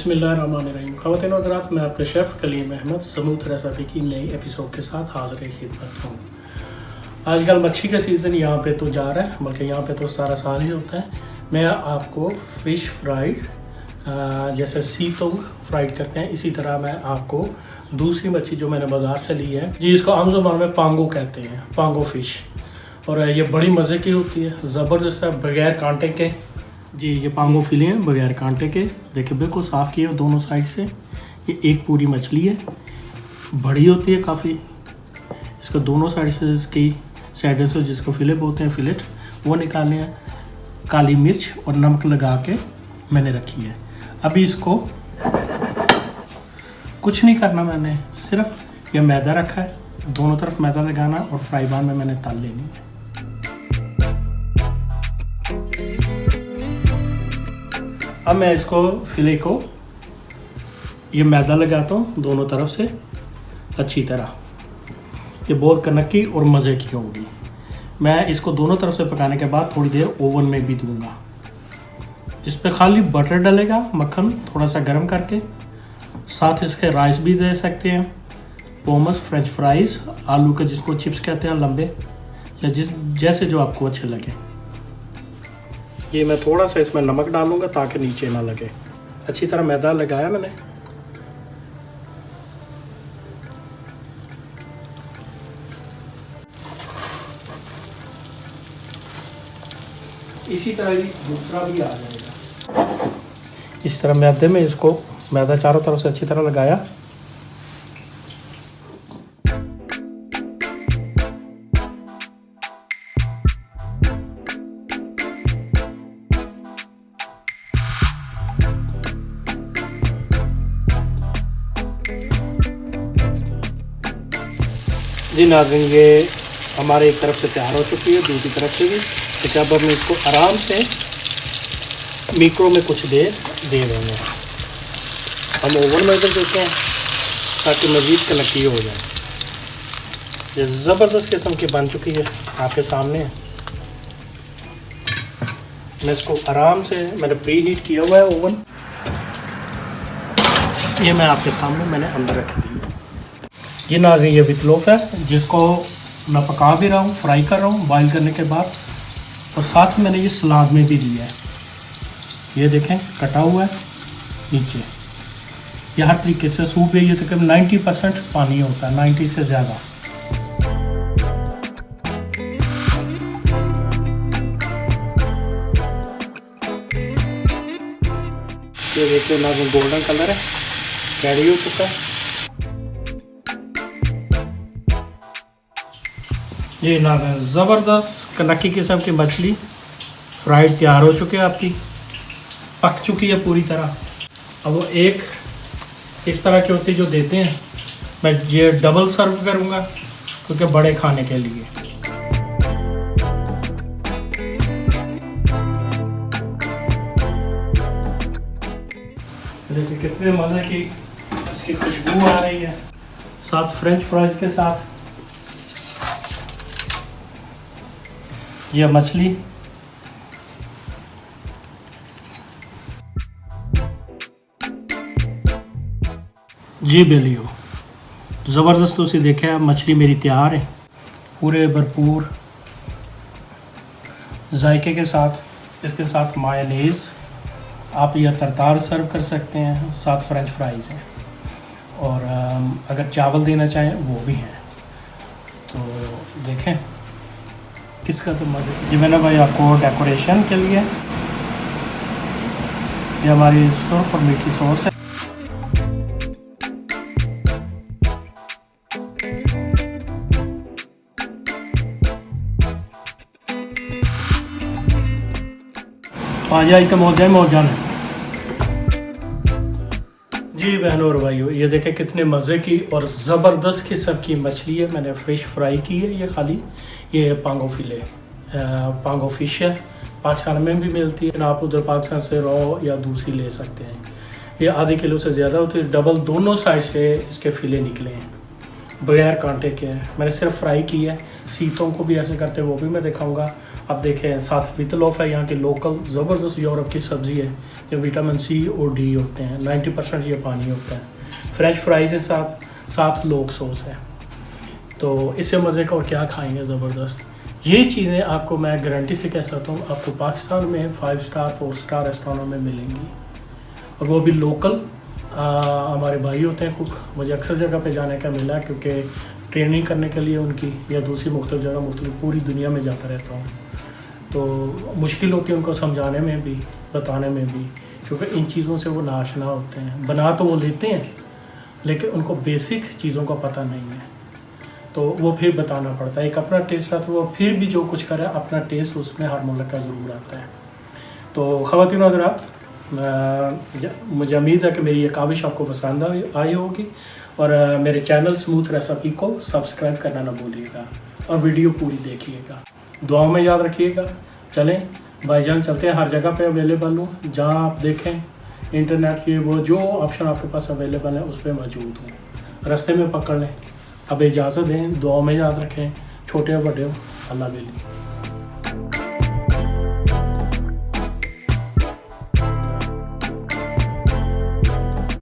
बिस्मिल्लाहिर्रहमानिर्रहीम। ख़वातीन व हज़रात, मैं आपका chef Kaleem Ahmed smooth recipe की नई एपिसोड के साथ हाज़िर खिदमत हूँ। आजकल मच्छी का सीज़न यहाँ पे तो जा रहा है, बल्कि यहाँ पे तो सारा साल ही होता है। मैं आपको फ़िश फ्राइड जैसे सीतोंग फ्राइड करते हैं, इसी तरह मैं आपको दूसरी मच्छी जो मैंने बाज़ार से ली है जी, इसको आम ज़ुबान में पांगो कहते हैं, पांगो फ़िश। और ये बड़ी मज़े की होती है, ज़बरदस्त है, बगैर कांटे के जी। ये पांगो फिले हैं बगैर कांटे के, देखिए बिल्कुल साफ़ किए दोनों साइड से। ये एक पूरी मछली है, बड़ी होती है काफ़ी। इसको दोनों साइड से इसकी साइड से जिसको फिले बोलते हैं, फिलेट, वो निकालने हैं। काली मिर्च और नमक लगा के मैंने रखी है। अभी इसको कुछ नहीं करना, मैंने सिर्फ ये मैदा रखा है, दोनों तरफ मैदा लगाना और फ्राई पैन में मैंने तल लेनी है। अब मैं इसको फिले को ये मैदा लगाता हूँ दोनों तरफ से अच्छी तरह। ये बहुत कनकी और मज़े की होगी। मैं इसको दोनों तरफ से पकाने के बाद थोड़ी देर ओवन में भी दूंगा। इस पर खाली बटर डलेगा, मक्खन थोड़ा सा गर्म करके। साथ इसके राइस भी दे सकते हैं, पोमस, फ्रेंच फ्राइज़, आलू के जिसको चिप्स कहते हैं लंबे, या जैसे जो आपको अच्छे लगे। ये मैं थोड़ा सा इसमें नमक डालूंगा ताकि नीचे ना लगे। अच्छी तरह मैदा लगाया मैंने। इसी तरह ही दूसरा भी आ जाएगा। इस तरह मैदे में इसको मैदा चारों तरफ से अच्छी तरह लगाया। जी नाज़रीन, ये हमारे एक तरफ से तैयार हो चुकी है, दूसरी तरफ से भी। तो अब हम इसको आराम से मिक्रो में कुछ देर दे देंगे। हम ओवन में इधर देते हैं ताकि मज़ीद कनकी हो जाए। ये ज़बरदस्त किस्म की बन चुकी है आपके सामने। मैं इसको आराम से, मैंने प्री हीट किया हुआ है ओवन, ये मैं आपके सामने मैंने अंदर रख दी। ये नाज़रीन ये वितलोफ है, जिसको मैं पका भी रहा हूँ, फ्राई कर रहा हूँ बॉईल करने के बाद। और साथ में मैंने ये सलाद में भी दिया है। ये देखें कटा हुआ है नीचे। ये हर तरीके से सूप है। ये तकरीबन 90% पानी होता है, 90 से ज़्यादा। ये देखिए नाज़रीन, गोल्डन कलर है, रेडी हो चुका है। ये ना ज़बरदस्त कनकी किस्म की मछली फ्राइड तैयार हो चुकी है आपकी, पक चुकी है पूरी तरह। अब वो एक इस तरह की होती जो देते हैं, मैं ये डबल सर्व करूँगा क्योंकि बड़े खाने के लिए। देखिए कितने मज़े की इसकी खुशबू आ रही है, साथ फ्रेंच फ्राइज के साथ। ये मछली जी बेलियो ज़बरदस्त। तुसी देखा मछली मेरी तैयार है, पूरे भरपूर जायके के साथ। इसके साथ मायोनीज़, आप यह तरतार सर्व कर सकते हैं, साथ फ्रेंच फ्राइज़ हैं। और अगर चावल देना चाहें वो भी हैं। तो देखें किसका तो मज़े। जी मैंने भाई आपको डेकोरेशन के लिए ये हमारी सुर्ख और मीठी सॉस है। पाँच आइटम हो जाए मौज जाने। जी बहनों और भाइयों, ये देखें कितने मज़े की और ज़बरदस्त किस्म की मछली है। मैंने फ़िश फ्राई की है। ये खाली ये पांगो फिले, पांगो फ़िश है। पाकिस्तान में भी मिलती है, आप उधर पाकिस्तान से रॉ या दूसरी ले सकते हैं। ये आधे किलो से ज़्यादा होती है। डबल दोनों साइड से इसके फिले निकले हैं, बगैर कांटे के हैं। मैंने सिर्फ फ्राई की है। सीतों को भी ऐसे करते वो भी मैं दिखाऊंगा। अब देखें साथ वितलोफ है, यहाँ की लोकल ज़बरदस्त यूरोप की सब्ज़ी है। ये विटामिन सी और डी होते हैं, 90% ये पानी होता है। फ्रेंच फ्राइज़ हैं, साथ लोक सॉस है, तो इससे मज़े का और क्या खाएंगे ज़बरदस्त। ये चीज़ें आपको मैं गारंटी से कह सकता हूँ आपको पाकिस्तान में 5 स्टार 4 स्टार रेस्टोरेंटों में मिलेंगी, और वो भी लोकल हमारे भाई होते हैं कुक। मुझे अक्सर जगह पे जाने का मिला क्योंकि ट्रेनिंग करने के लिए उनकी या दूसरी मुख्तलिफ जगह मुख्तलिफ पूरी दुनिया में जाता रहता हूँ, तो मुश्किल होती है उनको समझाने में भी बताने में भी, क्योंकि इन चीज़ों से वो नाशना होते हैं। बना तो वो लेते हैं लेकिन उनको बेसिक चीज़ों का पता नहीं है, तो वो फिर बताना पड़ता है। एक अपना टेस्ट आता है, वो फिर भी जो कुछ करे अपना टेस्ट उसमें हर मुल्क का ज़रूर आता है। तो ख़वातीन हज़रात, मुझे उम्मीद है कि मेरी ये काविश आपको पसंद आई होगी, और मेरे चैनल स्मूथ रेसिपी को सब्सक्राइब करना ना भूलिएगा और वीडियो पूरी देखिएगा। दुआओं में याद रखिएगा। चलें भाईजान, चलते हैं। हर जगह पे अवेलेबल हूँ, जहाँ आप देखें इंटरनेट ये वो जो ऑप्शन आपके पास अवेलेबल है उस पर मौजूद हूँ। रास्ते में पकड़ लें। अब इजाज़त दें, दुआओं में याद रखें। छोटे बड़े हो, अल्लाह बेली।